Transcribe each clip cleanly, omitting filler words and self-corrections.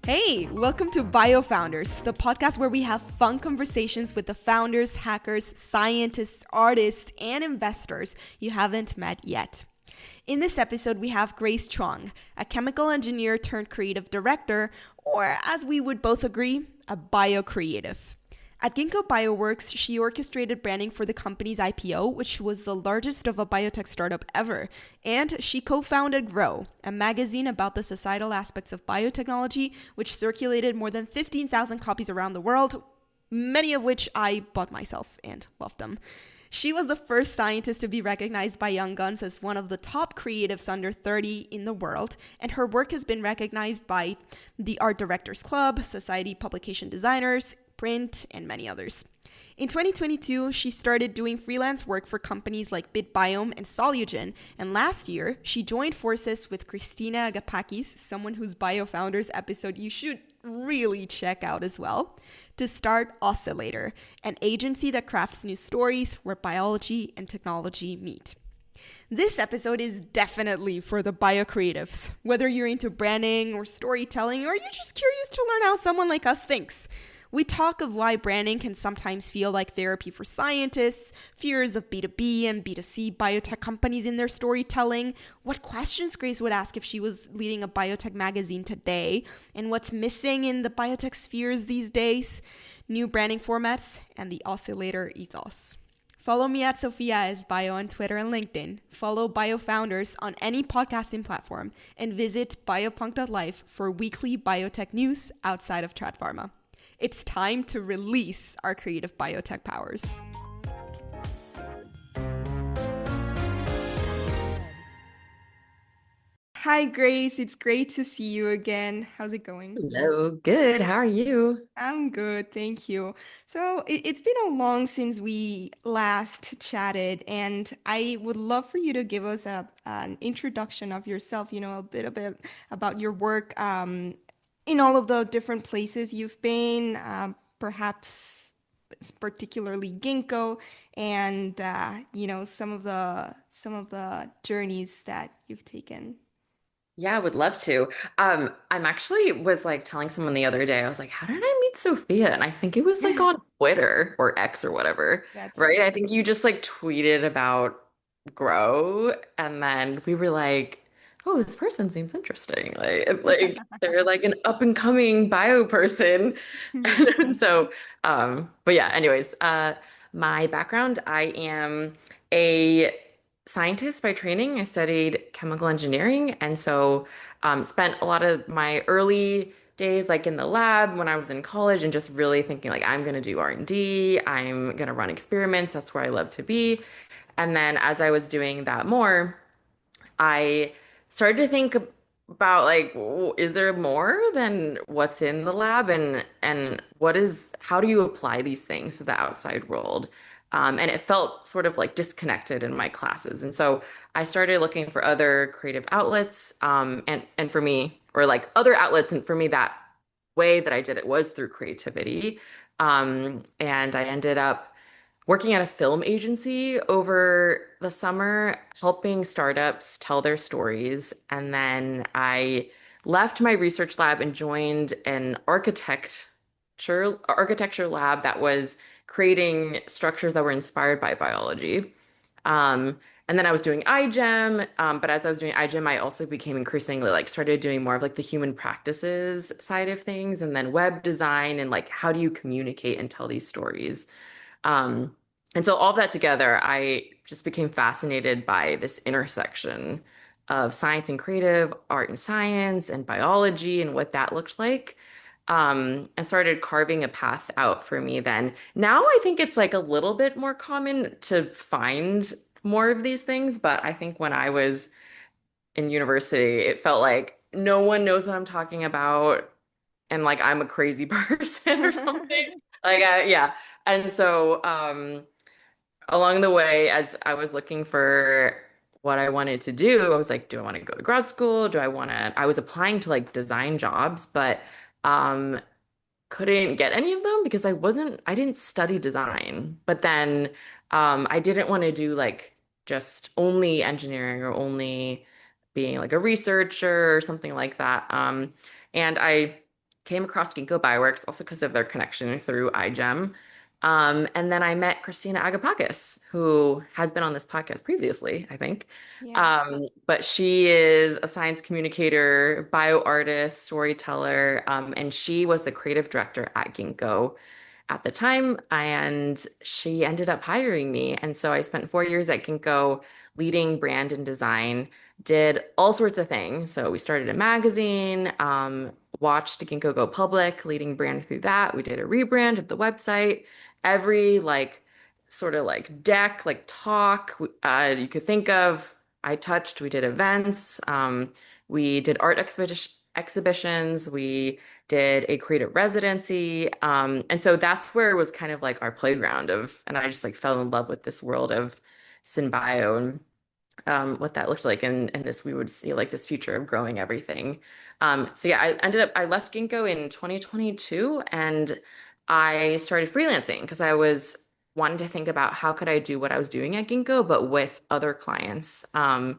Hey, welcome to Biofounders, the podcast where we have fun conversations with the founders, hackers, scientists, artists, and investors you haven't met yet. In this episode, we have Grace Chuang, a chemical engineer turned creative director, or as we would both agree, a bio-creative. At Ginkgo Bioworks, she orchestrated branding for the company's IPO, which was the largest of a biotech startup ever. And she co-founded Grow, a magazine about the societal aspects of biotechnology, which circulated more than 15,000 copies around the world, many of which I bought myself and loved them. She was the first scientist to be recognized by Young Guns as one of the top creatives under 30 in the world, and her work has been recognized by the Art Directors Club, Society Publication Designers, Print, and many others. In 2022, she started doing freelance work for companies like BitBiome and Solugen, and last year, she joined forces with Christina Agapakis, someone whose Biofounders episode you should really check out as well, to start Oscillator, an agency that crafts new stories where biology and technology meet. This episode is definitely for the bio-creatives, whether you're into branding or storytelling, or you're just curious to learn how someone like us thinks. We talk of why branding can sometimes feel like therapy for scientists, fears of B2B and B2C biotech companies in their storytelling, what questions Grace would ask if she was leading a biotech magazine today, and what's missing in the biotech spheres these days, new branding formats, and the Oscillator ethos. Follow me at Sofia as Bio on Twitter and LinkedIn. Follow Biofounders on any podcasting platform, and visit biopunk.life for weekly biotech news outside of Trad Pharma. It's time to release our creative biotech powers. Hi, Grace. It's great to see you again. How's it going? Hello, good. How are you? I'm good, thank you. So it's been a long since we last chatted, and I would love for you to give us an introduction of yourself, a bit about your work in all of the different places you've been, perhaps particularly Ginkgo, and some of the journeys that you've taken. Yeah, I would love to. I'm actually was like telling someone the other day, I was like, how did I meet Sophia? And I think it was like on Twitter or X or whatever, That's right? right. I think you just like tweeted about Grow, and then we were like, oh, this person seems interesting. Like they're like an up and coming bio person. And so, but yeah, anyways, my background, I am a scientist by training. I studied chemical engineering, and so spent a lot of my early days like in the lab when I was in college and just really thinking like I'm going to do R&D, I'm going to run experiments, that's where I love to be. And then as I was doing that more, I started to think about like, is there more than what's in the lab, and what is how do you apply these things to the outside world? And it felt sort of like disconnected in my classes. And so I started looking for other creative outlets, and for me, or like other outlets, and for me, that way that I did it was through creativity. And I ended up working at a film agency over the summer, helping startups tell their stories. And then I left my research lab and joined an architecture lab that was creating structures that were inspired by biology. Um, and then I was doing iGEM, but as I was doing iGEM, I also became increasingly like started doing more of like the human practices side of things, and then web design and like how do you communicate and tell these stories. Um, and so all that together, I just became fascinated by this intersection of science and creative, art and science, and biology, and what that looked like. And started carving a path out for me then. Now I think it's like a little bit more common to find more of these things, but I think when I was in university, it felt like no one knows what I'm talking about, and like I'm a crazy person or something. Yeah. And so, along the way, as I was looking for what I wanted to do, I was like, do I want to go to grad school? I was applying to like design jobs, but um, couldn't get any of them because I didn't study design. But then I didn't want to do like just only engineering or only being like a researcher or something like that. And I came across Ginkgo Bioworks also because of their connection through iGEM. And then I met Christina Agapakis, who has been on this podcast previously, I think. Yeah. But she is a science communicator, bio artist, storyteller, and she was the creative director at Ginkgo at the time, and she ended up hiring me. And so I spent 4 years at Ginkgo leading brand and design, did all sorts of things. So we started a magazine, watched Ginkgo go public, leading brand through that. We did a rebrand of the website. Every like sort of like deck, like talk you could think of, I touched. We did events. We did art exhibitions. We did a creative residency. And so that's where it was kind of like our playground of, and I just like fell in love with this world of synbio and what that looked like. And this, we would see like this future of growing everything. So yeah, I left Ginkgo in 2022 and I started freelancing because I was wanting to think about how could I do what I was doing at Ginkgo, but with other clients. And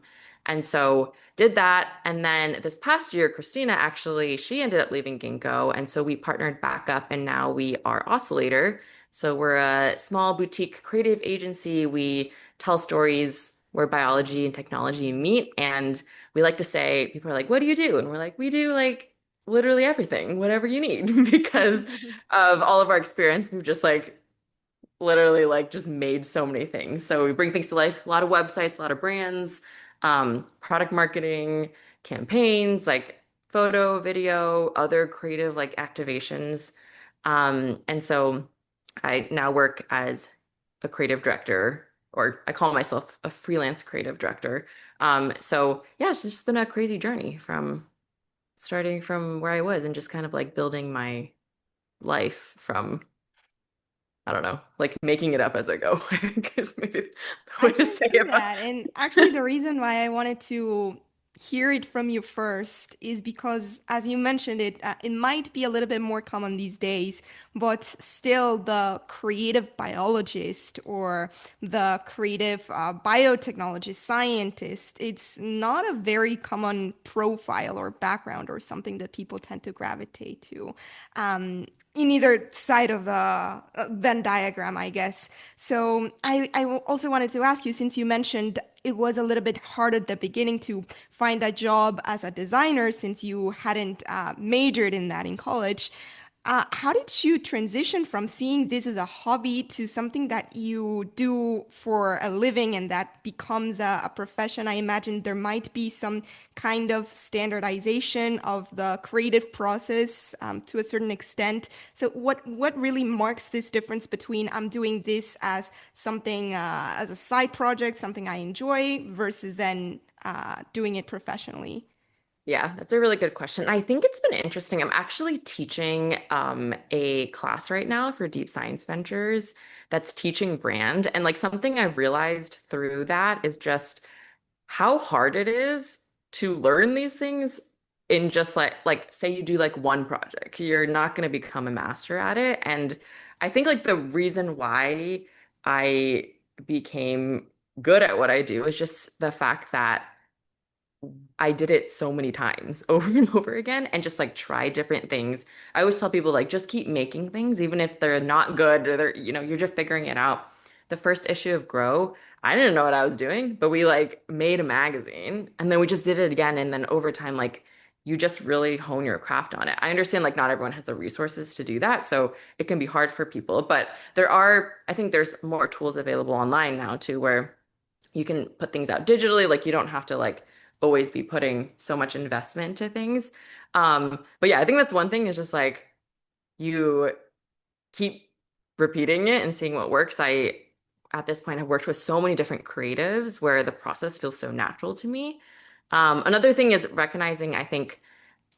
so did that. And then this past year, Christina actually, she ended up leaving Ginkgo. And so we partnered back up and now we are Oscillator. So we're a small boutique creative agency. We tell stories where biology and technology meet. And we like to say, people are like, what do you do? And we're like, we do like literally everything, whatever you need, because of all of our experience. We've just like literally like just made so many things. So we bring things to life, a lot of websites, a lot of brands, product marketing, campaigns, like photo, video, other creative like activations. And so I now work as a creative director, or I call myself a freelance creative director. So yeah, it's just been a crazy journey from starting from where I was and just kind of like building my life from, I don't know, like making it up as I go, I think is maybe the I way to can say see it. But that. And actually, the reason why I wanted to hear it from you first is because, as you mentioned, it might be a little bit more common these days, but still, the creative biologist or the creative biotechnologist, scientist, it's not a very common profile or background or something that people tend to gravitate to. In either side of the Venn diagram, I guess. So I also wanted to ask you, since you mentioned it was a little bit hard at the beginning to find a job as a designer since you hadn't majored in that in college. How did you transition from seeing this as a hobby to something that you do for a living and that becomes a profession? I imagine there might be some kind of standardization of the creative process to a certain extent. So, what really marks this difference between I'm doing this as something as a side project, something I enjoy, versus then doing it professionally? yeah, that's a really good question. I think it's been interesting. I'm actually teaching a class right now for Deep Science Ventures that's teaching brand. And like something I've realized through that is just how hard it is to learn these things in just like say you do like one project. You're not going to become a master at it. And I think like the reason why I became good at what I do is just the fact that I did it so many times over and over again and just like try different things. I always tell people like just keep making things even if they're not good or they're, you're just figuring it out. The first issue of Grow, I didn't know what I was doing, but we like made a magazine and then we just did it again and then over time like you just really hone your craft on it. I understand like not everyone has the resources to do that, so it can be hard for people, but I think there's more tools available online now too where you can put things out digitally. Like you don't have to like always be putting so much investment to things. But yeah, I think that's one thing is just like you keep repeating it and seeing what works. At this point, have worked with so many different creatives where the process feels so natural to me. Another thing is recognizing, I think,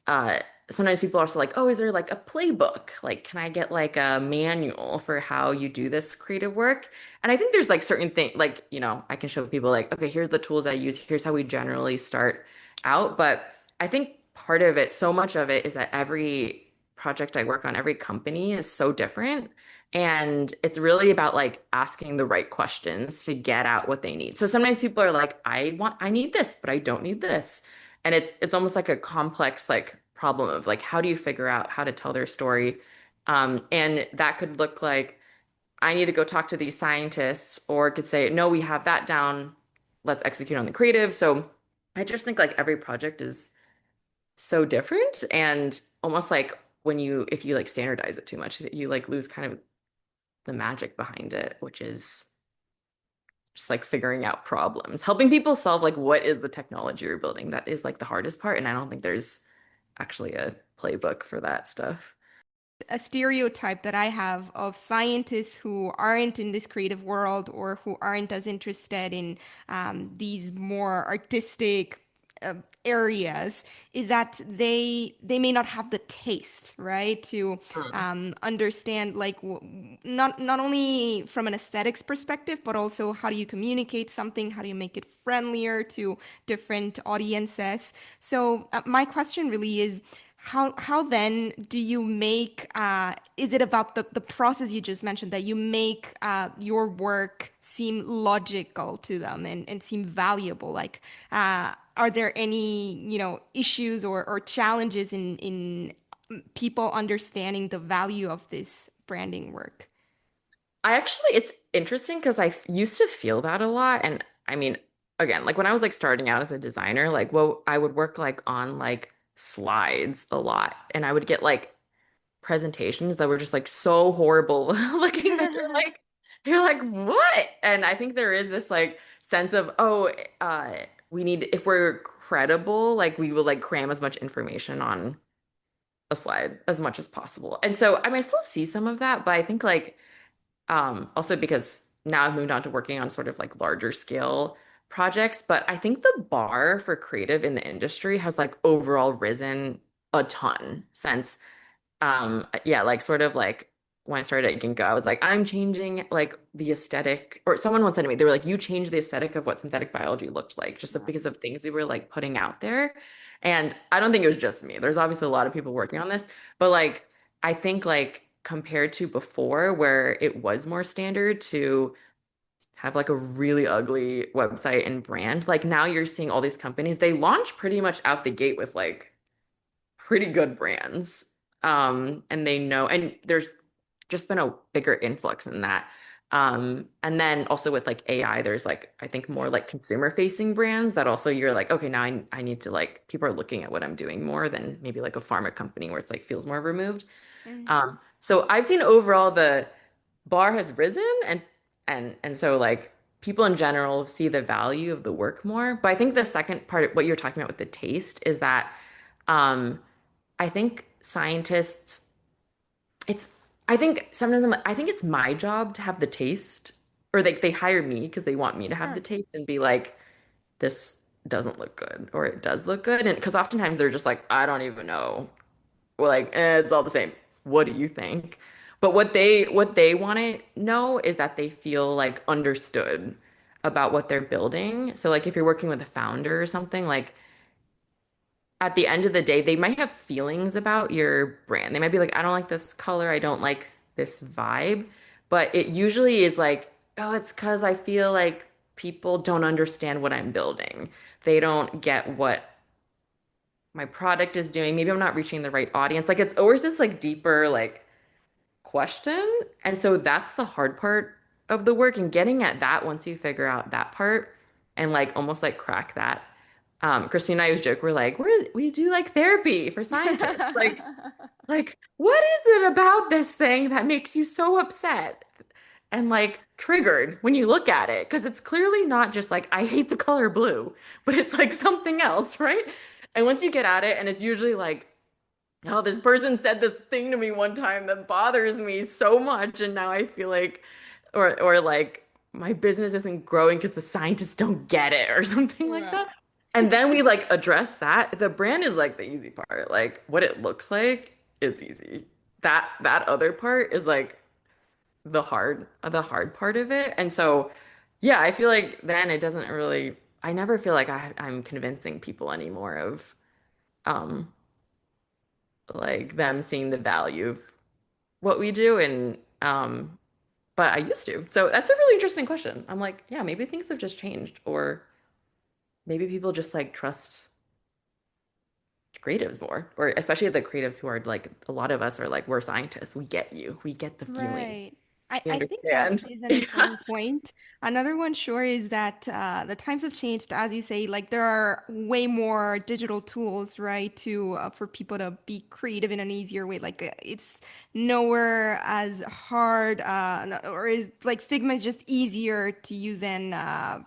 uh sometimes people are also like, oh, is there like a playbook? Like, can I get like a manual for how you do this creative work? And I think there's like certain things like, I can show people like, okay, here's the tools I use, here's how we generally start out. But I think part of it, so much of it is that every project I work on, every company is so different. And it's really about like asking the right questions to get out what they need. So sometimes people are like, I need this, but I don't need this. And it's almost like a complex like problem of like how do you figure out how to tell their story? And that could look like I need to go talk to these scientists, or it could say, no, we have that down. Let's execute on the creative. So I just think like every project is so different and almost like when you if you like standardize it too much, you like lose kind of the magic behind it, which is just like figuring out problems, helping people solve like what is the technology you're building. That is like the hardest part. And I don't think there's actually a playbook for that stuff. A stereotype that I have of scientists who aren't in this creative world or who aren't as interested in these more artistic areas is that they may not have the taste, right, to Hmm. understand like not only from an aesthetics perspective, but also how do you communicate something, how do you make it friendlier to different audiences. So my question really is how then do you make is it about the process you just mentioned that you make your work seem logical to them and seem valuable? Like are there any, issues or challenges in people understanding the value of this branding work? I actually, it's interesting because used to feel that a lot. And I mean, again, like when I was like starting out as a designer, like, well, I would work like on like slides a lot and I would get like presentations that were just like so horrible looking that you're like, what? And I think there is this like sense of, oh, we need, if we're credible, like we will like cram as much information on a slide as much as possible. And so, I mean, I still see some of that, but I think like, also because now I've moved on to working on sort of like larger scale projects, but I think the bar for creative in the industry has like overall risen a ton since yeah, like sort of like when I started at Ginkgo, I was like, I'm changing like the aesthetic, or someone once said to me, they were like, you changed the aesthetic of what synthetic biology looked like just Yeah. because of things we were like putting out there. And I don't think it was just me. There's obviously a lot of people working on this, but like I think like compared to before where it was more standard to have like a really ugly website and brand, like now you're seeing all these companies, they launch pretty much out the gate with like pretty good brands. And they know, and there's just been a bigger influx in that. And then also with like AI, there's like, I think more Yeah. like consumer facing brands that also you're like, okay, now I need to like, people are looking at what I'm doing more than maybe like a pharma company where it's like feels more removed. Mhm. So I've seen overall the bar has risen and so like people in general see the value of the work more. But I think the second part, what you're talking about with the taste is that, um, I think scientists, it's, I think sometimes I think it's my job to have the taste, or they hire me because they want me to have the Sure. taste and be like, this doesn't look good, or it does look good. And because oftentimes they're just like, I don't even know. We're like, it's all the same. What do you think? But what they want to know is that they feel like understood about what they're building. So like if you're working with a founder or something, like at the end of the day, they might have feelings about your brand. They might be like, I don't like this color, I don't like this vibe. But it usually is like, oh, it's because I feel like people don't understand what I'm building. They don't get what my product is doing. Maybe I'm not reaching the right audience. Like it's always this like deeper like question. And so that's the hard part of the work and getting at that once you figure out that part and like almost like crack that. Christina and I always joke, we're like, we do like therapy for scientists. Like, what is it about this thing that makes you so upset and like triggered when you look at it? Because it's clearly not just like, I hate the color blue, but it's like something else, right? And once you get at it, and it's usually like, oh, this person said this thing to me one time that bothers me so much, and now I feel like, or like my business isn't growing because the scientists don't get it, or something like Yeah. that. And then we like address that. The brand is like the easy part. Like what it looks like is easy. That other part is like the hard part of it. And so, yeah, I feel like then it doesn't really. I never feel like I'm convincing people anymore of um like them seeing the value of what we do and but I used to. So that's a really interesting question. I'm like, yeah, maybe things have just changed or maybe people just like trust creatives more, or especially the creatives who are like a lot of us are like, we're scientists. We get you. We get the feeling. Right. We I think that understand. is an Yeah. important point. Another one, sure, is that the times have changed, as you say, like there are way more digital tools, right, to for people to be creative in an easier way. Like it's nowhere as hard, or is like Figma is just easier to use than,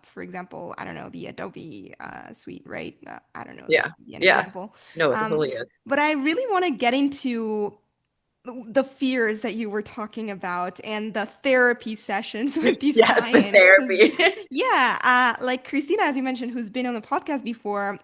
for example, I don't know, the Adobe suite, right? I don't know, that Yeah. would be an Yeah. example. No, it Um, totally is. but I really want to get into the fears that you were talking about and the therapy sessions with these Yes, the clients because therapy. yeah, like Christina, as you mentioned, who's been on the podcast before,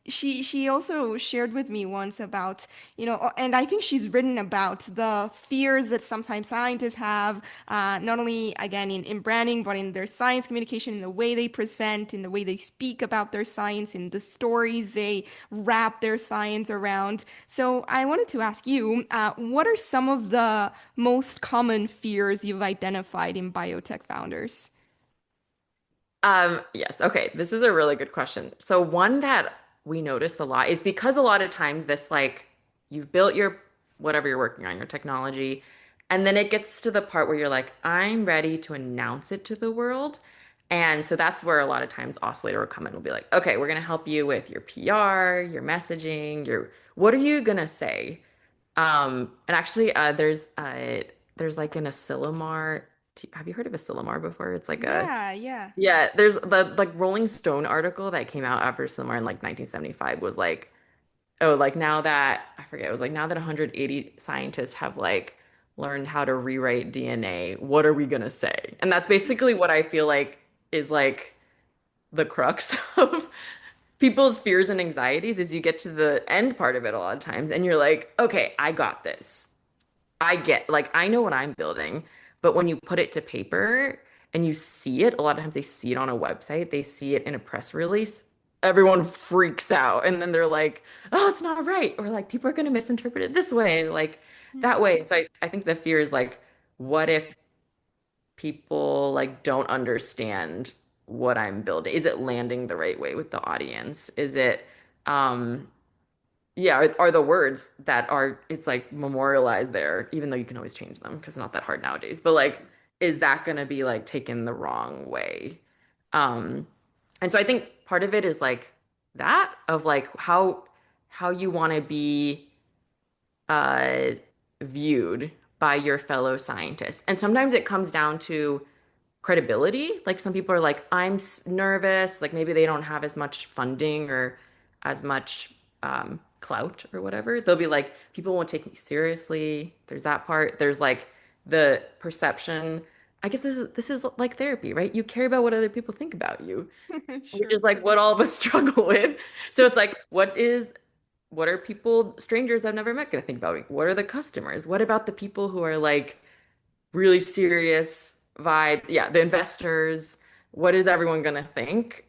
she also shared with me once about, and I think she's written about the fears that sometimes scientists have, not only again in branding, but in their science communication, in the way they present, in the way they speak about their science, in the stories they wrap their science around. So I wanted to ask you, what are some of the most common fears you've identified in biotech founders? Yes. Okay. This is a really good question. So one that we notice a lot is because a lot of times this like you've built your whatever you're working on, your technology, and then it gets to the part where you're like, I'm ready to announce it to the world. And so that's where a lot of times Oscillator will come in and will be like, okay, we're gonna help you with your PR, your messaging, your what are you gonna say? And actually, there's like an Asilomar. Have you heard of Asilomar before? It's like a Yeah, yeah. yeah, there's the like Rolling Stone article that came out after somewhere in like 1975 was like, oh, like now that I forget, it was like now that 180 scientists have like learned how to rewrite DNA, what are we gonna say? And that's basically what I feel like is like the crux of people's fears and anxieties is you get to the end part of it a lot of times and you're like, okay, I got this. I get like I know what I'm building, but when you put it to paper and you see it, a lot of times they see it on a website, they see it in a press release, everyone freaks out and then they're like, "Oh, it's not right." Or like people are going to misinterpret it this way, like that way. So I think the fear is like what if people like don't understand what I'm building? Is it landing the right way with the audience? Is it um yeah, are the words that are it's like memorialized there, even though you can always change them because it's not that hard nowadays. But like, is that gonna be like taken the wrong way? Um, and so I think part of it is like that of like how you want to be uh viewed by your fellow scientists. And sometimes it comes down to credibility. Like some people are like, nervous, like maybe they don't have as much funding or as much clout or whatever. They'll be like, people won't take me seriously. There's that part. There's like the perception. I guess this is like therapy, right? You care about what other people think about you, which Sure. is like what all of us struggle with. So it's like, what are people, strangers I've never met, gonna think about me? What are the customers? What about the people who are like really serious vibe. Yeah, the investors. What is everyone gonna think?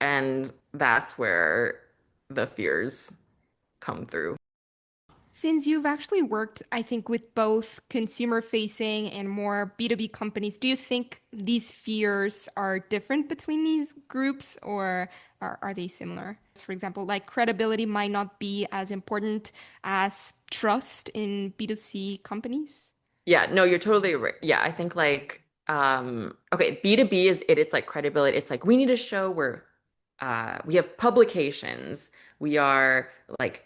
And that's where the fears come through. Since you've actually worked, I think, with both consumer facing and more B2B companies, do you think these fears are different between these groups or are they similar? For example, like credibility might not be as important as trust in B2C companies. Yeah, no, you're totally right. Yeah, I think like okay, B2B is it's like credibility. It's like we need to show we have publications. We are like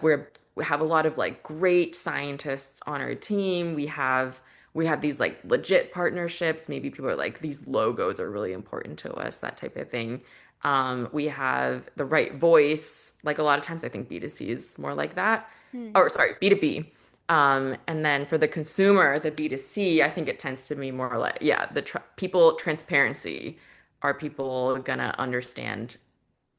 we have a lot of like great scientists on our team. We have these like legit partnerships. Maybe people are like these logos are really important to us, that type of thing. We have the right voice. Like a lot of times I think B2C is more like that. Hmm. Or sorry, B2B. And then for the consumer, the B2C, I think it tends to be more like, yeah, the tr people transparency. Are people gonna understand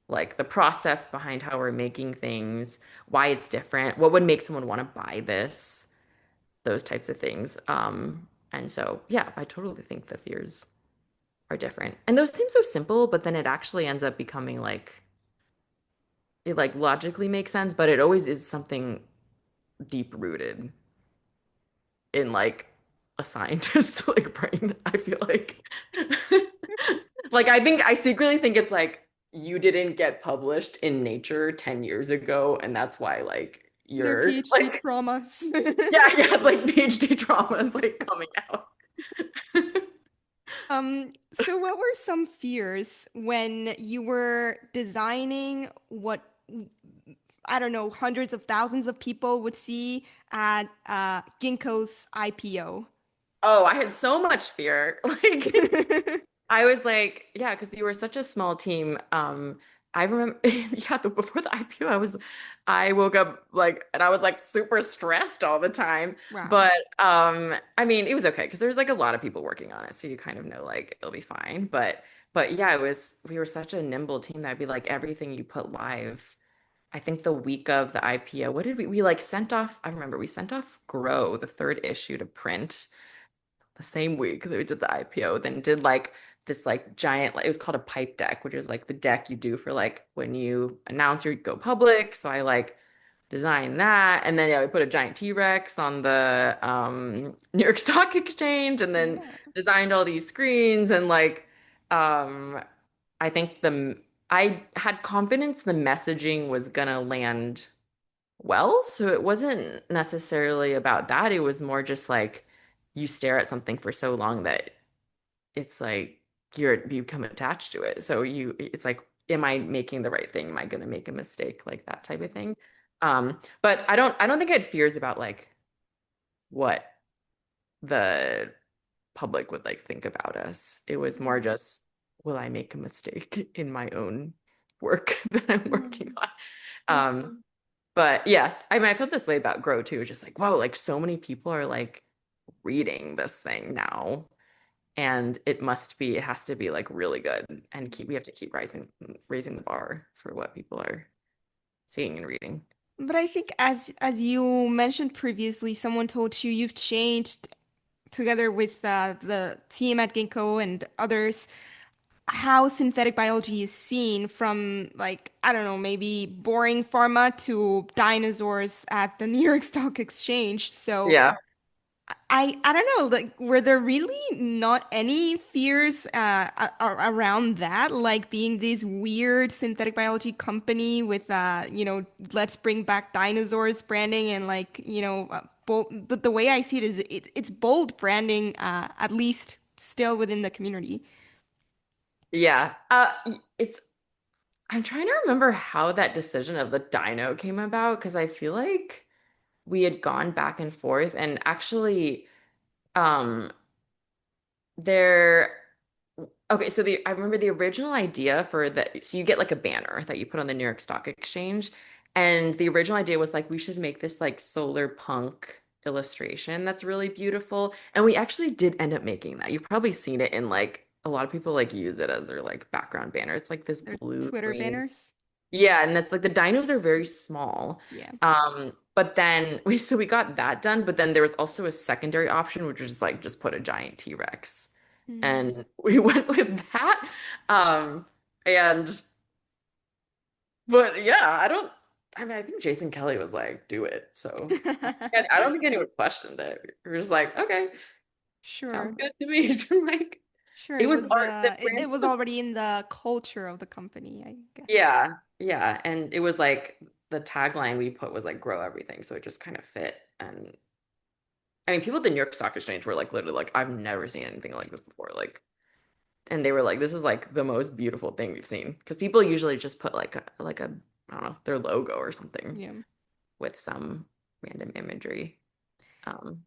like the process behind how we're making things, why it's different, what would make someone want to buy this, those types of things. And so, yeah, I totally think the fears are different. And those seem so simple, but then it actually ends up becoming like it like logically makes sense, but it always is something deep rooted in like a scientist like brain, I feel like. Like I secretly think it's like you didn't get published in Nature 10 years ago, and that's why like Their you're PhD like, traumas. yeah, it's like PhD trauma is like coming out. So what were some fears when you were designing what I don't know, hundreds of thousands of people would see at Ginkgo's IPO? Oh, I had so much fear. Like I was like, yeah, because you were such a small team. I remember, yeah, before the IPO, I woke up like, and I was like super stressed all the time. Wow. But I mean, it was okay because there's like a lot of people working on it, so you kind of know like it'll be fine. But yeah, it was. We were such a nimble team that I'd be like everything you put live. I think the week of the IPO, what did we like sent off? I remember we sent off Grow, the third issue to print the same week that we did the IPO, then did like this like giant, like it was called a pipe deck, which is like the deck you do for like when you announce you go public. So I like designed that. And then yeah, we put a giant T-Rex on the New York Stock Exchange and then Yeah. designed all these screens and like um I think I had confidence the messaging was gonna land well. So it wasn't necessarily about that. It was more just like you stare at something for so long that it's like you become attached to it. So it's like, am I making the right thing? Am I going to make a mistake? Like that type of thing. But I don't think I had fears about like what the public would like think about us. It was more Mm, just, will I make a mistake in my own work that I'm working mm, on? I Um, see. But yeah, I mean, I felt this way about Grow too. Just like, whoa, like so many people are like reading this thing now. And it has to be like really good. And we have to keep raising the bar for what people are seeing and reading. But I think as you mentioned previously, someone told you you've changed together with the team at Ginkgo and others how synthetic biology is seen from like I don't know maybe boring pharma to dinosaurs at the New York Stock Exchange. So Yeah. I don't know, like, were there really not any fears around that, like being this weird synthetic biology company with, let's bring back dinosaurs branding and like, bold, the way I see it is it's bold branding, at least still within the community. Yeah. It's I'm trying to remember how that decision of the dino came about because I feel like we had gone back and forth and actually um there okay, so I remember the original idea for that. So you get like a banner that you put on the New York Stock Exchange, and the original idea was like we should make this like solar punk illustration that's really beautiful. And we actually did end up making that. You've probably seen it in like a lot of people like use it as their like background banner. It's like this Their blue Twitter green. banners. Yeah, and that's like the dinos are very small. Yeah. But then we got that done, but then there was also a secondary option, which was like just put a giant T-Rex. Mm. And we went with that. And but yeah, I mean I think Jason Kelly was like, do it. So and I don't think anyone questioned it. We were just like, okay, sounds Sure. good to me. Like Sure, it it was was art the it brand was was already in the culture of the company, I guess. yeah, yeah. And it was like the tagline we put was like grow everything. So it just kind of fit. And I mean, people at the New York Stock Exchange were like literally like, I've never seen anything like this before. Like, and they were like, this is like the most beautiful thing we've seen. Because people usually just put like a I don't know, their logo or something Yeah. with some random imagery. Um,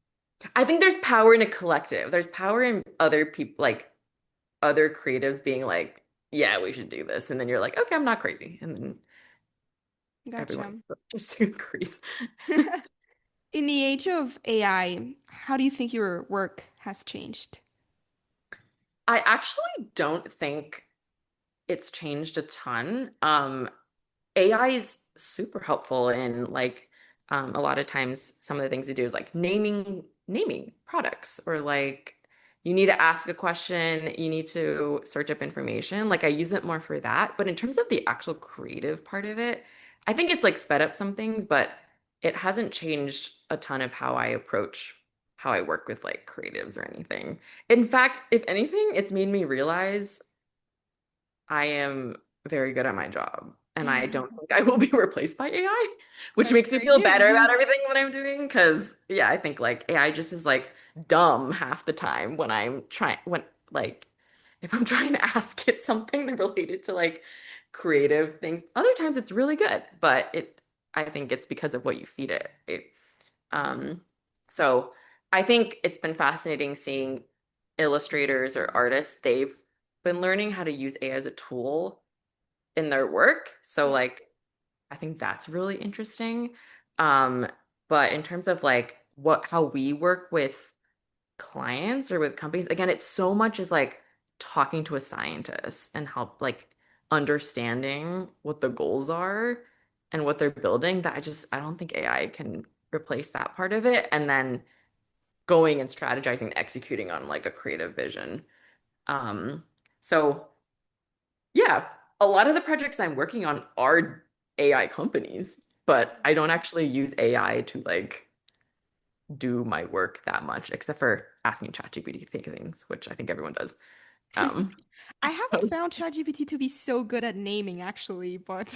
I think there's power in a collective. There's power in other people, like other creatives being like, yeah, we should do this. And then you're like, okay, I'm not crazy. And then everyone Gotcha. just agrees. In the age of AI, how do you think your work has changed? I actually don't think it's changed a ton. AI is super helpful in like a lot of times some of the things you do is like naming products or like you need to ask a question, you need to search up information. Like I use it more for that. But in terms of the actual creative part of it, I think it's like sped up some things, but it hasn't changed a ton of how I approach how I work with like creatives or anything. In fact, if anything, it's made me realize I am very good at my job. And I don't think I will be replaced by AI, which That's makes me great feel better news. about everything that I'm doing. Because, yeah, I think like AI just is like dumb half the time when I'm trying, when like, if I'm trying to ask it something related to like creative things. Other times it's really good, but I think it's because of what you feed it. Um, so I think it's been fascinating seeing illustrators or artists, they've been learning how to use AI as a tool in their work. So Yeah. like I think that's really interesting. Um, but in terms of like how we work with clients or with companies, again, it's so much is like talking to a scientist and help like understanding what the goals are and what they're building that I don't think AI can replace that part of it. And then going and strategizing, executing on like a creative vision. Um, so yeah, a lot of the projects I'm working on are AI companies, but I don't actually use AI to like do my work that much, except for asking ChatGPT to think things, which I think everyone does. Um, I haven't found ChatGPT to be so good at naming, actually, but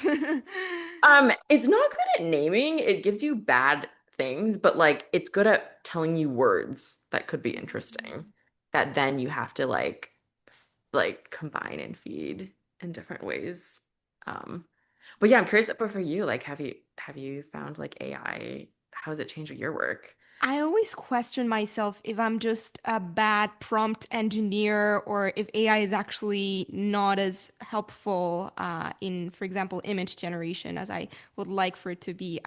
it's not good at naming. It gives you bad things, but like it's good at telling you words that could be interesting that then you have to like combine and feed in different ways. Um, but yeah, I'm curious, but for you, like have you found like AI, how has it changed your work? I always question myself if I'm just a bad prompt engineer or if AI is actually not as helpful in, for example, image generation as I would like for it to be.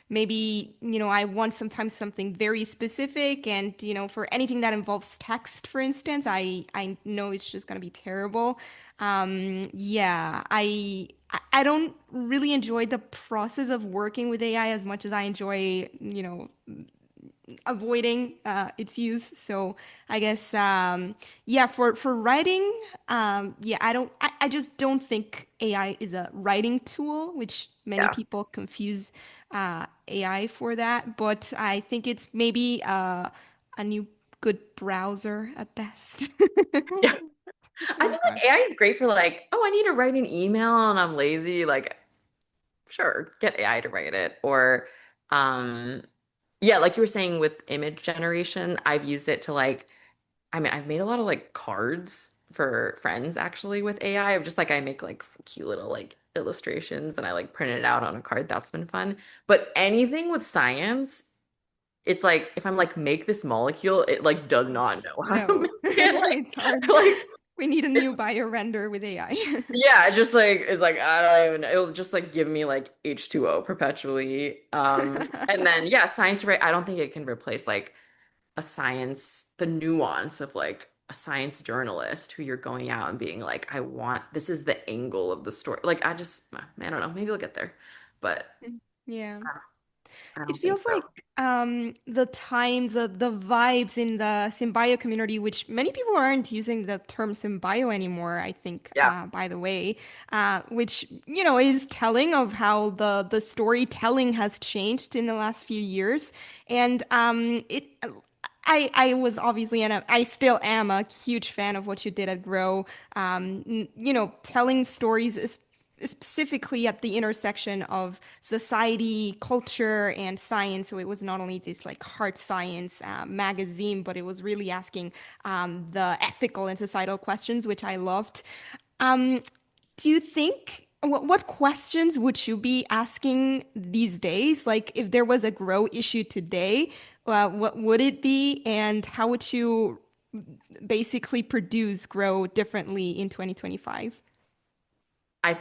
Maybe, I want sometimes something very specific, and, for anything that involves text, for instance, I know it's just going to be terrible. Yeah, I don't really enjoy the process of working with AI as much as I enjoy, avoiding its use. So I guess yeah, for writing, yeah, I just don't think AI is a writing tool, which many Yeah. people confuse AI for that. But I think it's maybe a new good browser at best. Yeah. I So think far. like AI is great for like, oh, I need to write an email and I'm lazy. Like, sure, get AI to write it. Or um yeah, like you were saying with image generation, I've used it to like, I mean, I've made a lot of like cards for friends actually with AI. Of just like I make like cute little like illustrations and I like print it out on a card. That's been fun. But anything with science, it's like if I'm like make this molecule, it like does not know how to No, make it. it's hard. Like We need a new bio render with AI. yeah, it just like it's like I don't even it'll just like give me like H2O perpetually. And then yeah, science, right? I don't think it can replace like a science, the nuance of like a science journalist who you're going out and being like, I want this is the angle of the story. Like I don't know, maybe we'll get there. But Yeah. I It don't think feels so. like the times, the vibes in the symbio community, which many people aren't using the term symbio anymore, I think, Yeah. by the way, which, is telling of how the storytelling has changed in the last few years. And I was obviously, and I still am a huge fan of what you did at Grow. Telling stories is specifically at the intersection of society, culture, and science. So it was not only this like hard science magazine, but it was really asking the ethical and societal questions, which I loved. Um, do you think what questions would you be asking these days? Like if there was a grow issue today, what would it be, and how would you basically produce grow differently in 2025? I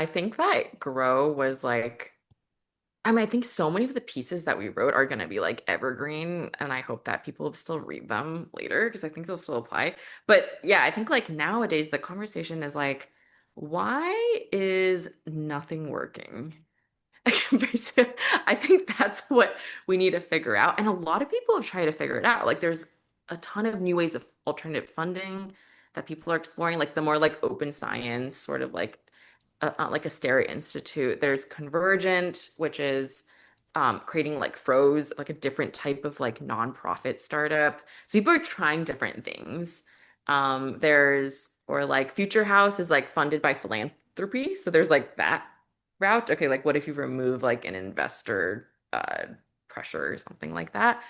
think that Grow was like I mean, I think so many of the pieces that we wrote are going to be like evergreen, and I hope that people still read them later because I think they'll still apply. But yeah, I think like nowadays the conversation is like, why is nothing working? Basically, I think that's what we need to figure out. And a lot of people have tried to figure it out. Like there's a ton of new ways of alternative funding that people are exploring, like the more like open science, sort of like a Stereo Institute. There's Convergent, which is creating like Froze, like a different type of like nonprofit startup. So people are trying different things. There's or like Future House is like funded by philanthropy. So there's like that route. Okay, like what if you remove like an investor pressure or something like that?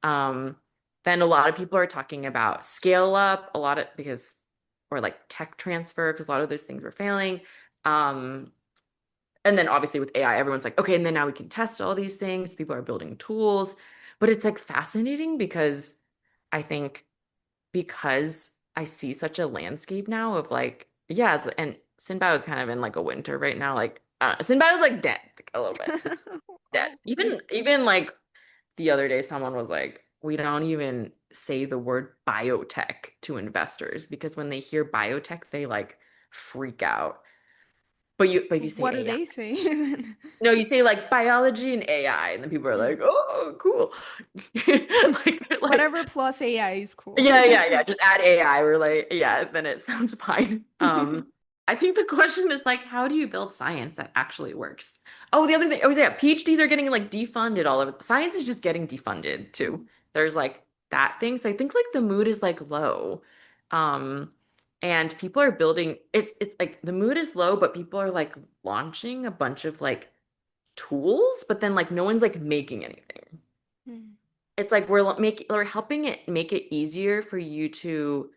Um, then a lot of people are talking about scale up, a lot of because or like tech transfer because a lot of those things were failing. Um, and then obviously with AI, everyone's like, okay, and then now we can test all these things. People are building tools, but it's like fascinating because I think because I see such a landscape now of like, yeah, and Synbio is kind of in like a winter right now. Like, Synbio is like dead like, a little bit. It's dead. Oh, Even like the other day, someone was like, we don't even say the word biotech to investors because when they hear biotech, they like freak out. But you say what do AI. they say then? No, you say like biology and AI, and then people are Hmm. like, "Oh, cool." Like, they're like, Whatever plus AI is cool. yeah. Just add AI. We're like, yeah, then it sounds fine. I think the question is like, how do you build science that actually works? Oh, the other thing, oh yeah, PhDs are getting like defunded all over. Science is just getting defunded too. There's like that thing. So I think like the mood is like low. Um, and people are building it's like the mood is low, but people are like launching a bunch of like tools, but then like no one's like making anything. Hmm. It's like we're helping it make it easier for you to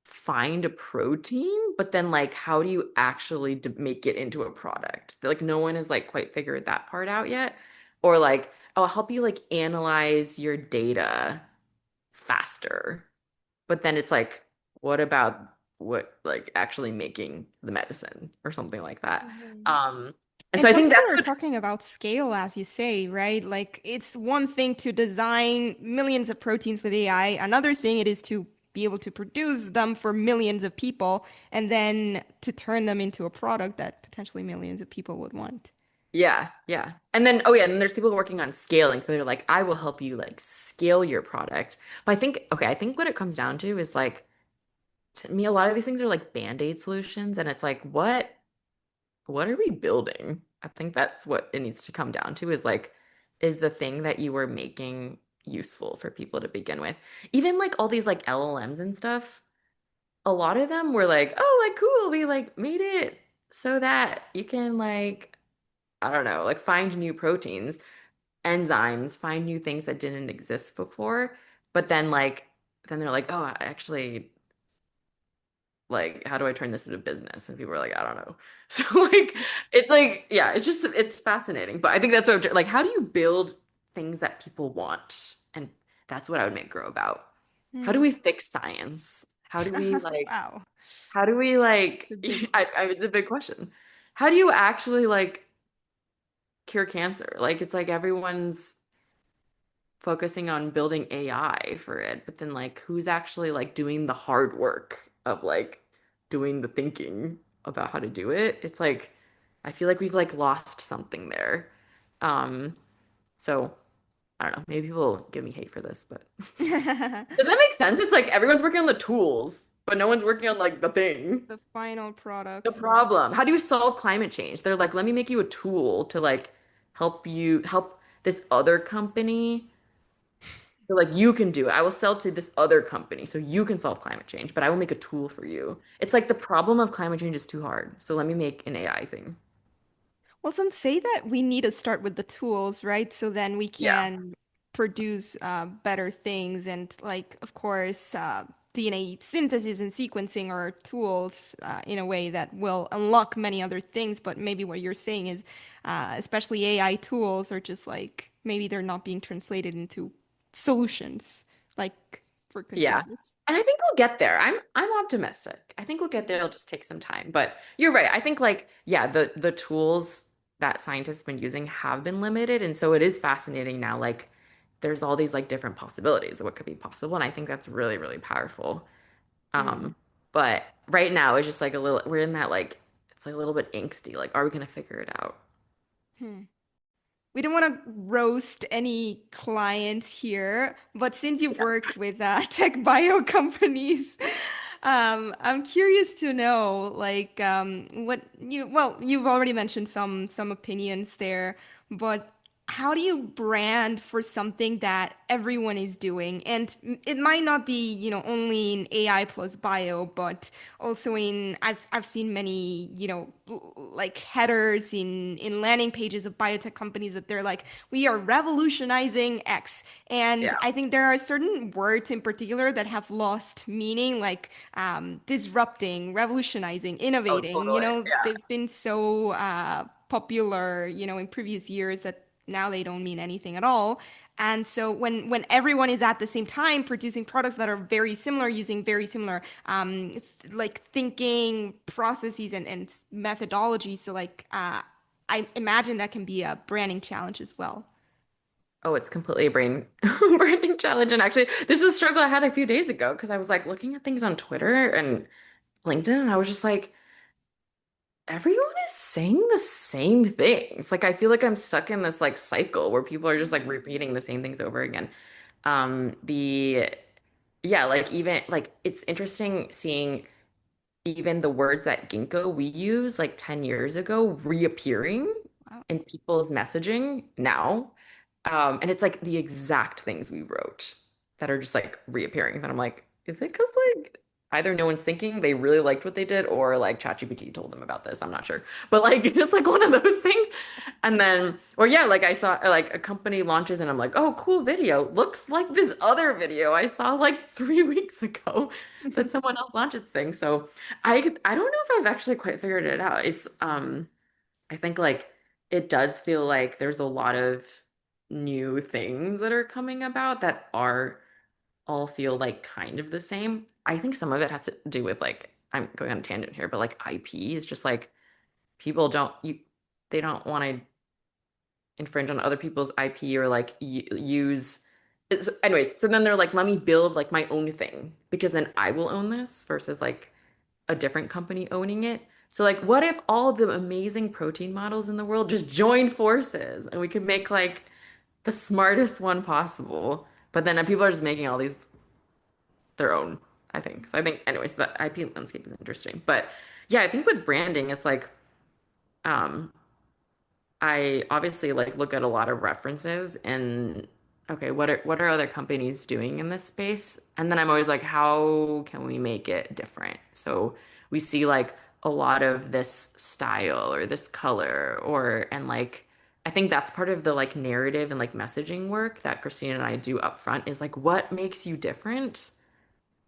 find a protein, but then like how do you actually make it into a product? Like no one has like quite figured that part out yet. Or like, oh, I'll help you like analyze your data faster. But then it's like, what about what like actually making the medicine or something like that? Mhm. Um, and And so I some think people that's are what, talking about scale, as you say, right? Like it's one thing to design millions of proteins with AI. Another thing it is to be able to produce them for millions of people and then to turn them into a product that potentially millions of people would want. yeah. And then, oh yeah, and then there's people working on scaling. So they're like, I will help you like scale your product. But I think, okay, I think what it comes down to is like, to me, a lot of these things are like band-aid solutions. And it's like, what are we building? I think that's what it needs to come down to is like, is the thing that you were making useful for people to begin with? Even like all these like LLMs and stuff, a lot of them were like, oh, like cool, we like made it so that you can like, I don't know, like find new proteins, enzymes, find new things that didn't exist before. But then they're like, oh, actually, like, how do I turn this into business? And people are like, I don't know. So it's like, yeah, it's fascinating. But I think that's what, like, how do you build things that people want? And that's what I would make grow about. How do Hmm. we fix science? Wow, How do we it's like, a big it's a big question. How do you actually like cure cancer? Like, it's like everyone's focusing on building AI for it, but then like who's actually like doing the hard work of like doing the thinking about how to do it? It's like I feel like we've like lost something there. Um, so I don't know, maybe people give me hate for this, but the does that make sense? It's like everyone's working on the tools, but no one's working on like the thing. final The product. problem. How do you solve climate change? They're like, let me make you a tool to like help this other company. So like you can do it. I will sell to this other company so you can solve climate change, but I will make a tool for you. It's like the problem of climate change is too hard. So let me make an AI thing. Well, some say that we need to start with the tools, right? So then we Yeah. can produce better things. And, like, of course, DNA synthesis and sequencing are tools in a way that will unlock many other things. But maybe what you're saying is, especially AI tools, are just like maybe they're not being translated into solutions, like for Yeah. consumers. And I think we'll get there. I'm optimistic. I think we'll get there. It'll just take some time. But you're right. I think like, yeah, the tools that scientists have been using have been limited. And so it is fascinating now. Like there's all these like different possibilities of what could be possible. And I think that's really, really powerful. Hmm. But right now it's just like a little, we're in that like, it's like a little bit angsty. Like, are we gonna figure it out? Hmm. We don't want to roast any clients here, but since you've Yeah. worked with tech bio companies, I'm curious to know, like, what you've already mentioned some opinions there, but how do you brand for something that everyone is doing? And it might not be, only in AI plus bio, but also I've seen many, like headers in landing pages of biotech companies that they're like, we are revolutionizing X. And Yeah. I think there are certain words in particular that have lost meaning, like disrupting, revolutionizing, Oh, innovating. totally. Yeah. They've been so popular, in previous years that now they don't mean anything at all. And so when everyone is at the same time producing products that are very similar, using very similar like thinking processes and methodologies, so like I imagine that can be a branding challenge as well. Oh, it's completely a branding challenge. And actually, this is a struggle I had a few days ago because I was like looking at things on Twitter and LinkedIn, and I was just like, everyone is saying the same things. Like I feel like I'm stuck in this like cycle where people are just like repeating the same things over again. The yeah, like even like it's interesting seeing even the words that Ginkgo we use like 10 years ago reappearing Wow. in people's messaging now. And it's like the exact things we wrote that are just like reappearing. And I'm like, is it because like either no one's thinking they really liked what they did or like ChatGPT told them about this? I'm not sure. But like it's like one of those things. And then, or yeah, like I saw like a company launches and I'm like, oh, cool video. Looks like this other video I saw like 3 weeks ago that someone else launched its thing. So I don't know if I've actually quite figured it out. It's I think like it does feel like there's a lot of new things that are coming about that are all feel like kind of the same. I think some of it has to do with like I'm going on a tangent here, but like IP is just like people don't you they don't want to infringe on other people's IP or like use anyways, so then they're like, let me build like my own thing because then I will own this versus like a different company owning it. So like what if all the amazing protein models in the world just joined forces and we could make like the smartest one possible? But then people are just making all these their own, I think. So I think anyways, the IP landscape is interesting. But yeah, I think with branding, it's like um I obviously like look at a lot of references and okay, what are other companies doing in this space? And then I'm always like, how can we make it different? So we see like a lot of this style or this color or and like I think that's part of the like narrative and like messaging work that Christina and I do up front is like what makes you different?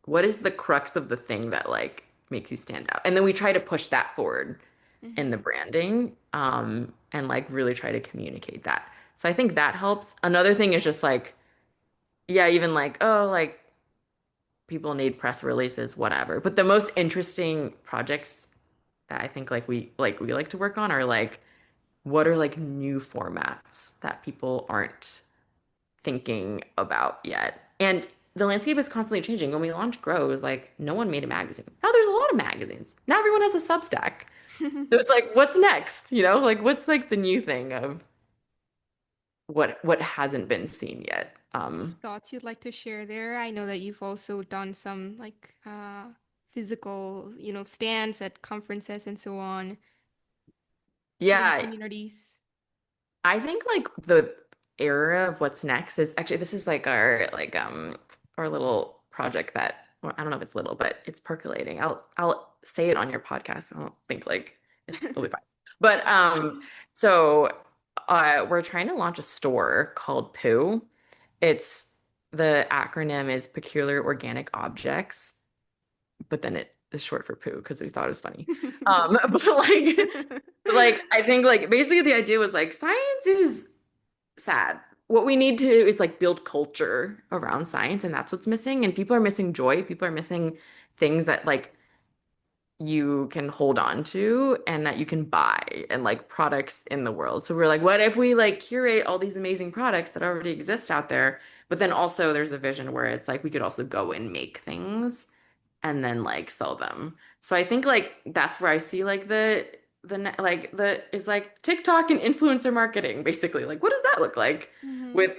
What is the crux of the thing that like makes you stand out? And then we try to push that forward in the Hmm. branding and like really try to communicate that. So I think that helps. Another thing is just like yeah, even like oh like people need press releases whatever. But the most interesting projects that I think like we like to work on are like what are like new formats that people aren't thinking about yet. And the landscape is constantly changing. When we launched Grow, it was like no one made a magazine. Now there's a lot of magazines. Now everyone has a Substack. So it's like, what's next? You know, like what's like the new thing of what hasn't been seen yet? Any thoughts you'd like to share there? I know that you've also done some like physical, stands at conferences and so on, building Yeah, communities. I think like the era of what's next is actually this is like our little project that well, I don't know if it's little, but it's percolating. I'll say it on your podcast. I don't think like it'll be fine. But so we're trying to launch a store called Poo. It's the acronym is Peculiar Organic Objects, but then it is short for poo because we thought it was funny. But like I think like basically the idea was like science is sad. What we need to do is like build culture around science, and that's what's missing. And people are missing joy. People are missing things that like you can hold on to and that you can buy and like products in the world. So we're like, what if we like curate all these amazing products that already exist out there? But then also there's a vision where it's like we could also go and make things and then like sell them. So I think like that's where I see like like the is like TikTok and influencer marketing basically. Like what does that look like Hmm. with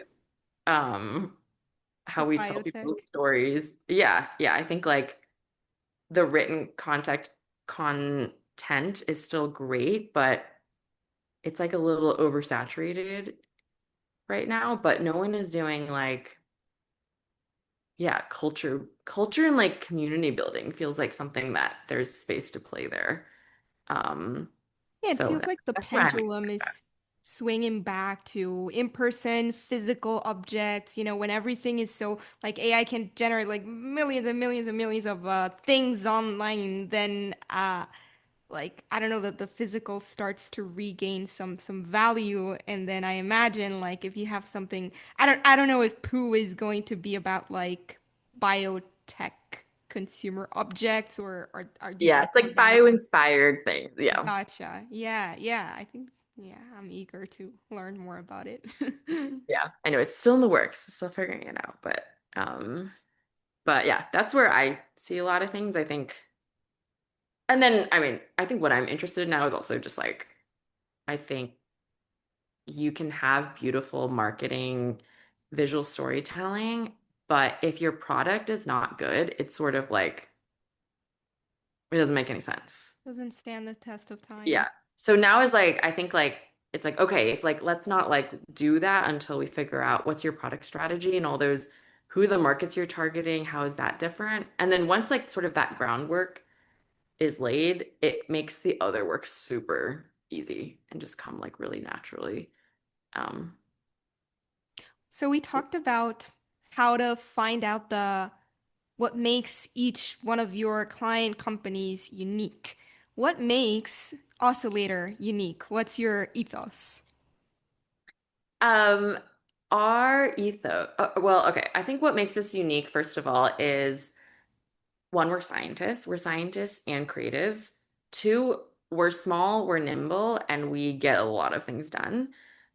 um how With we tell people's biotech. stories? Yeah, yeah, I think like the written content is still great, but it's like a little oversaturated right now, but no one is doing like, yeah, culture and like community building feels like something that there's space to play there. Um, Yeah, it so feels like the that's why I'm pendulum excited about is swinging back to in-person physical objects, when everything is so like AI can generate like millions and millions and millions of things online, then like I don't know that the physical starts to regain some value. And then I imagine like if you have something, I don't know if poo is going to be about like biotech consumer objects, or are you Yeah, it's thinking like about? bio-inspired things. Yeah. Gotcha. Yeah, yeah. I think, yeah, I'm eager to learn more about it. Yeah. I know it's still in the works. We're still figuring it out, but yeah, that's where I see a lot of things, I think. And then, I mean, I think what I'm interested in now is also just like, I think you can have beautiful marketing, visual storytelling, but if your product is not good, it's sort of like, it doesn't make any sense. Doesn't stand the test of time. Yeah. So now is like, I think like, it's like, okay, if like, let's not like do that until we figure out what's your product strategy and all those, who the markets you're targeting, how is that different? And then once like sort of that groundwork is laid, it makes the other work super easy and just come like really naturally. Um, So we so talked about how to find out the what makes each one of your client companies unique. What makes Oscillator unique? What's your ethos? um, our ethos, well, okay, I think what makes us unique, first of all, is one, we're scientists. We're scientists and creatives. Two, we're small, we're nimble, and we get a lot of things done.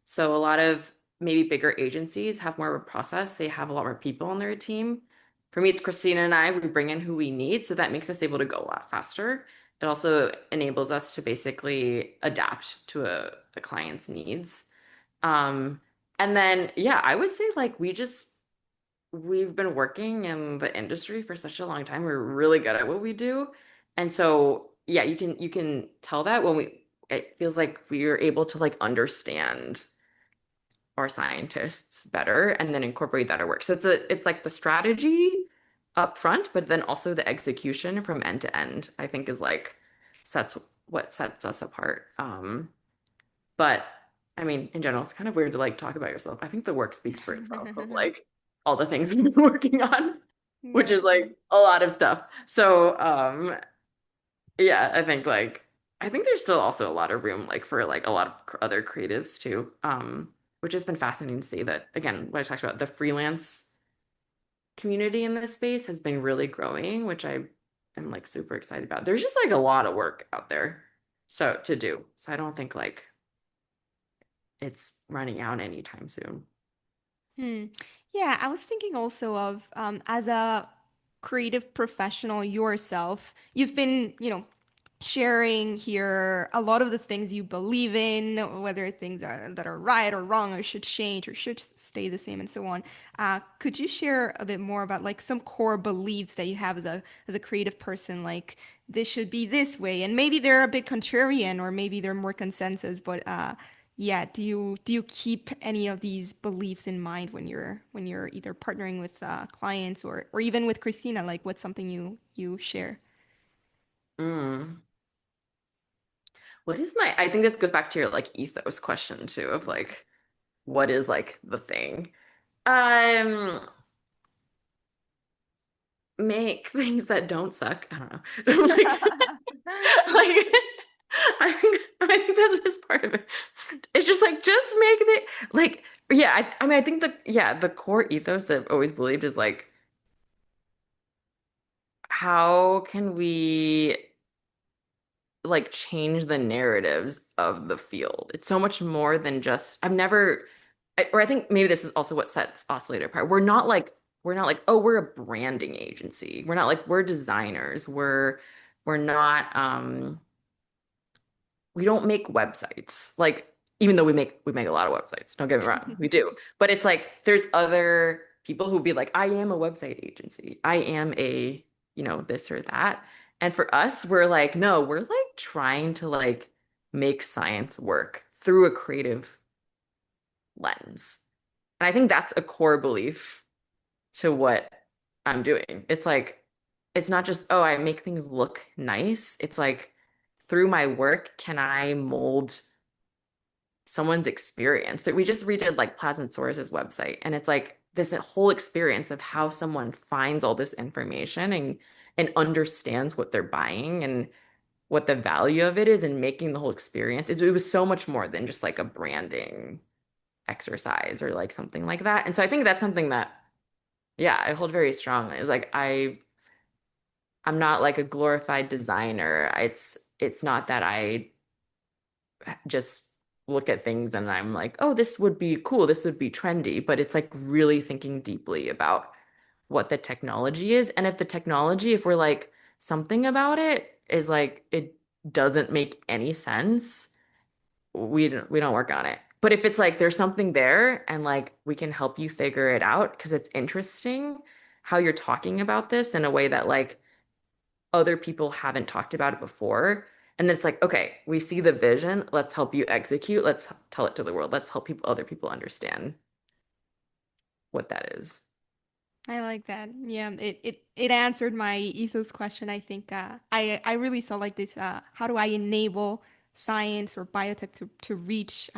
So a lot of maybe bigger agencies have more of a process. They have a lot more people on their team. For me, it's Christina and I. We bring in who we need, so that makes us able to go a lot faster. It also enables us to basically adapt to a client's needs. Um, and then, yeah, I would say like we've been working in the industry for such a long time. We're really good at what we do. And so, yeah, you can tell that when it feels like we are able to like understand our scientists better and then incorporate that at work. So it's like the strategy up front, but then also the execution from end to end, I think is like sets what sets us apart. But I mean, in general, it's kind of weird to like talk about yourself. I think the work speaks for itself of like all the things we've been working on, which is Gotcha. like a lot of stuff. So, yeah, I think there's still also a lot of room like for like a lot of other creatives too. Which has been fascinating to see that again, what I talked about, the freelance community in this space has been really growing, which I am like super excited about. There's just like a lot of work out there so to do. So I don't think like it's running out anytime soon. Hmm. Yeah, I was thinking also of as a creative professional yourself, you've been, sharing here a lot of the things you believe in, whether things are that are right or wrong or should change or should stay the same and so on. Could you share a bit more about like some core beliefs that you have as a creative person, like this should be this way, and maybe they're a bit contrarian or maybe they're more consensus, but yeah, do you keep any of these beliefs in mind when you're either partnering with clients or even with Christina? Like, what's something you share? Mm. What is my, I think this goes back to your like ethos question too, of like, what is like the thing? Um, Make things that don't suck. I don't know. Like, I think that's just part of it. It's just like, just make it like, yeah, I mean, I think the core ethos that I've always believed is like, how can we like change the narratives of the field. It's so much more than just or I think maybe this is also what sets Oscillator apart. We're not like, oh, we're a branding agency. We're not like we're designers. We're not we don't make websites. Like even though we make a lot of websites, don't get me wrong, we do. But it's like there's other people who be like, I am a website agency. I am a, this or that. And for us, we're like, no, we're like trying to like make science work through a creative lens. And I think that's a core belief to what I'm doing. It's like, it's not just, oh, I make things look nice. It's like, through my work, can I mold someone's experience? That we just redid like Plasmidsaurus's website, and it's like this whole experience of how someone finds all this information and understands what they're buying and what the value of it is, and making the whole experience. It was so much more than just like a branding exercise or like something like that. And so I think that's something that, yeah, I hold very strongly. It's like I'm not like a glorified designer. It's not that I just look at things and I'm like, oh, this would be cool, this would be trendy, but it's like really thinking deeply about what the technology is. And if the technology, if we're like something about it is like it doesn't make any sense, we don't work on it. But if it's like there's something there and like we can help you figure it out because it's interesting how you're talking about this in a way that like other people haven't talked about it before. And it's like, okay, we see the vision. Let's help you execute. Let's tell it to the world. Let's help people, other people understand what that is. I like that. Yeah, it answered my ethos question. I think I really saw like this. How do I enable science or biotech to reach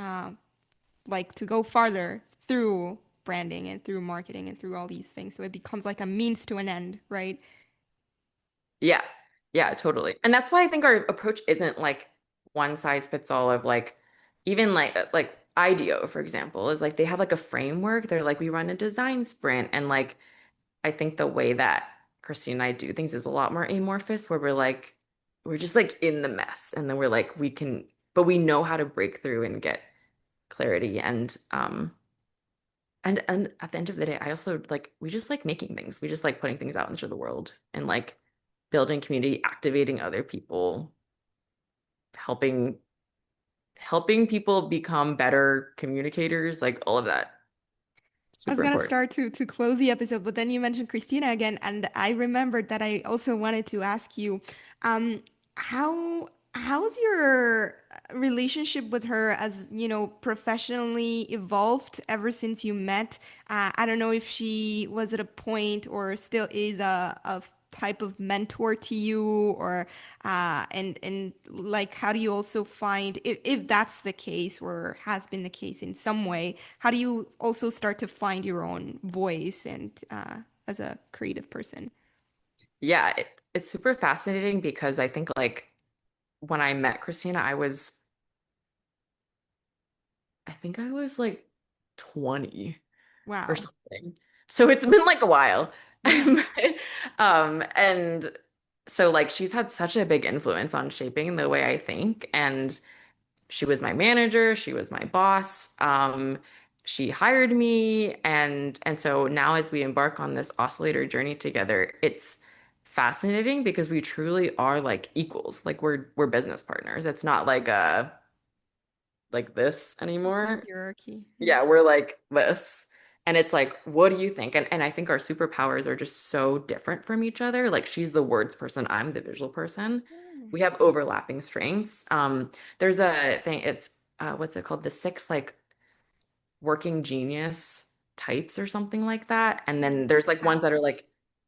like to go farther through branding and through marketing and through all these things? So it becomes like a means to an end, right? Yeah. Yeah, totally. And that's why I think our approach isn't like one size fits all of like even like IDEO, for example, is like they have like a framework. They're like we run a design sprint and like I think the way that Christine and I do things is a lot more amorphous, where we're like, we're just like in the mess. And then we're like, we can, but we know how to break through and get clarity. And at the end of the day, I also like, we just like making things. We just like putting things out into the world and like building community, activating other people, helping people become better communicators, like all of that. I was Super gonna important. start to close the episode, but then you mentioned Christina again, and I remembered that I also wanted to ask you, um, how's your relationship with her as, professionally evolved ever since you met? I don't know if she was at a point or still is a type of mentor to you, or and like how do you also find, if that's the case or has been the case in some way, how do you also start to find your own voice and as a creative person? Yeah, it's super fascinating because I think like when I met Christina, I think I was like 20 or Wow. something. So it's been like a while. Yeah. And so like she's had such a big influence on shaping the way I think. And she was my manager, she was my boss. She hired me and so now as we embark on this oscillator journey together, it's fascinating because we truly are like equals. Like we're business partners. It's not like a like this Equal anymore. hierarchy. Yeah. Yeah, we're like this. And it's like, what do you think? And I think our superpowers are just so different from each other. Like she's the words person, I'm the visual person. Mm. We have overlapping strengths. There's a thing, it's what's it called? The six like working genius types or something like that. And The then there's six like ones that are hats. like,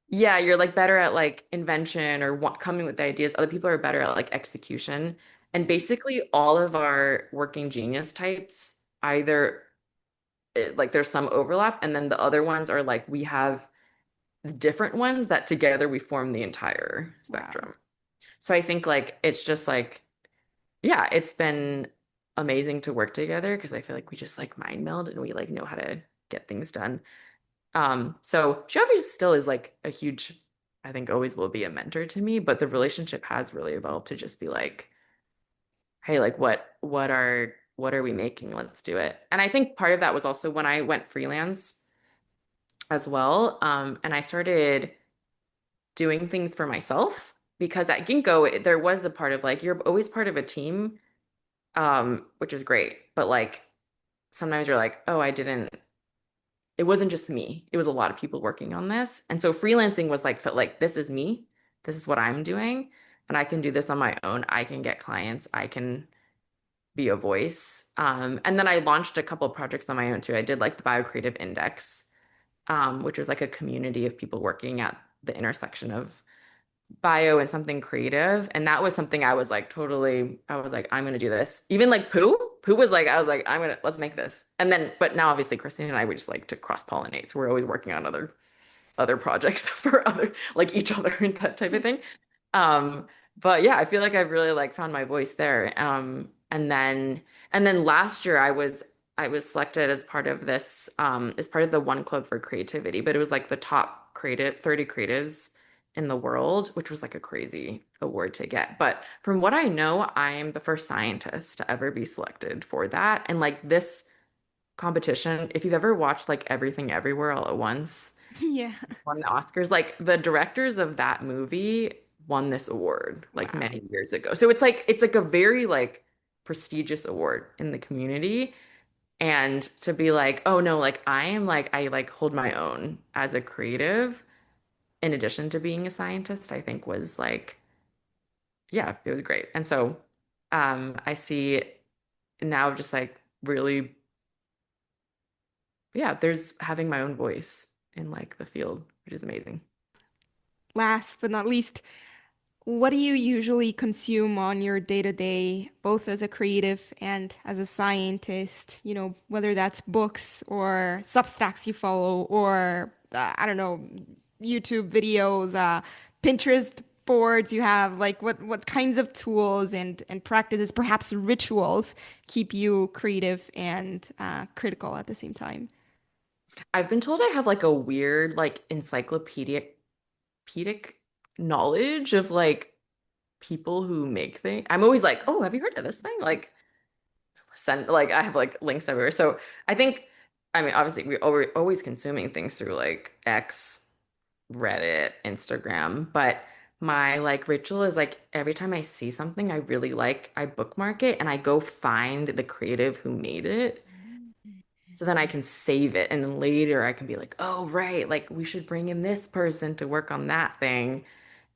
yeah, you're like better at like invention or coming with the ideas. Other people are better at like execution. And basically all of our working genius types either like there's some overlap and then the other ones are like we have the different ones that together we form the entire Wow. spectrum. So I think like it's just like yeah, it's been amazing to work together because I feel like we just like mind meld and we like know how to get things done. So she obviously still is like a huge, I think always will be a mentor to me, but the relationship has really evolved to just be like, hey, like what are we making? Let's do it. And I think part of that was also when I went freelance as well. And I started doing things for myself because at Ginkgo, there was a part of like, you're always part of a team, which is great. But like, sometimes you're like, oh, it wasn't just me. It was a lot of people working on this. And so freelancing was like, felt like this is me. This is what I'm doing. And I can do this on my own. I can get clients. I can be a voice. And then I launched a couple of projects on my own too. I did like the Bio Creative Index, which was like a community of people working at the intersection of bio and something creative. And that was something I was like totally, I was like, I'm gonna do this. Even like Pooh was like, I was like, let's make this. And then, but now obviously Christina and I, we just like to cross-pollinate. So we're always working on other projects for other like each other and that type of thing. Um, but yeah, I feel like I've really like found my voice there. And then last year I was selected as part of this as part of the One Club for Creativity, but it was like the top creative 30 creatives in the world, which was like a crazy award to get. But from what I know, I'm the first scientist to ever be selected for that. And like this competition, if you've ever watched like Everything Everywhere All at Once, Yeah. won the Oscars. Like the directors of that movie won this award like Wow. many years ago. So it's like a very like prestigious award in the community. And to be like, oh no, like I like hold my own as a creative in addition to being a scientist, I think was like, yeah, it was great. And so I see now just like really, yeah, there's having my own voice in like the field, which is amazing. Last but not least, what do you usually consume on your day-to-day, both as a creative and as a scientist? Whether that's books or Substacks you follow, or I don't know, YouTube videos, Pinterest boards you have. Like, what kinds of tools and practices, perhaps rituals, keep you creative and critical at the same time? I've been told I have like a weird, like encyclopedic knowledge of like people who make things. I'm always like, oh, have you heard of this thing? Like, send like I have like links everywhere. So I think, I mean, obviously we're always consuming things through like X, Reddit, Instagram, but my like ritual is like every time I see something I really like, I bookmark it and I go find the creative who made it. So then I can save it and then later I can be like, oh, right, like we should bring in this person to work on that thing.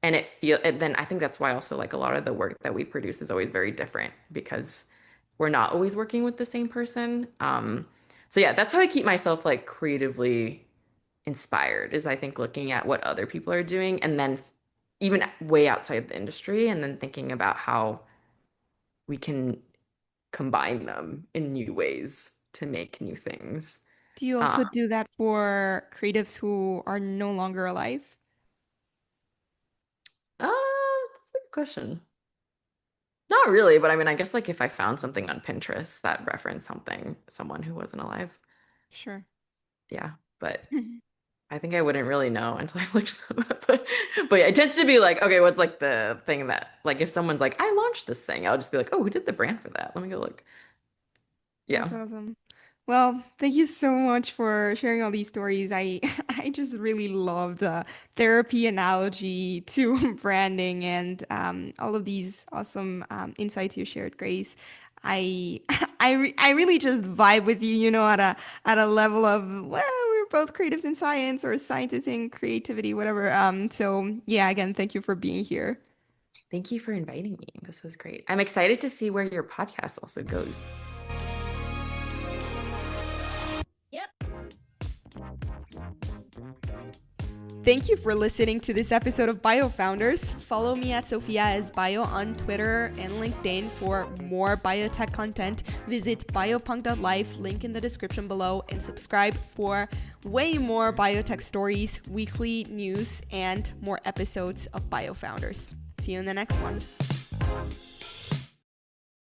And then I think that's why also like a lot of the work that we produce is always very different because we're not always working with the same person. So yeah, that's how I keep myself like creatively inspired is I think looking at what other people are doing and then even way outside the industry and then thinking about how we can combine them in new ways to make new things. Do you Uh, also do that for creatives who are no longer alive? that's a good question. Not really, but I mean, I guess like if I found something on Pinterest that referenced someone who wasn't alive, Sure. yeah. But I think I wouldn't really know until I looked them up. But yeah, it tends to be like, okay, what's like the thing that like if someone's like, I launched this thing, I'll just be like, oh, who did the brand for that? Let me go look. That's Yeah. awesome. Well, thank you so much for sharing all these stories. I I just really love the therapy analogy to branding and all of these awesome insights you shared, Grace. I I really just vibe with you, at a level of, well, we're both creatives in science or scientists in creativity, whatever. So yeah, again, thank you for being here. Thank you for inviting me. This was great. I'm excited to see where your podcast also goes. Thank you for listening to this episode of Biofounders. Follow me at Sofia as Bio on Twitter and LinkedIn for more biotech content. Visit biopunk.life, link in the description below, and subscribe for way more biotech stories, weekly news, and more episodes of Biofounders. See you in the next one.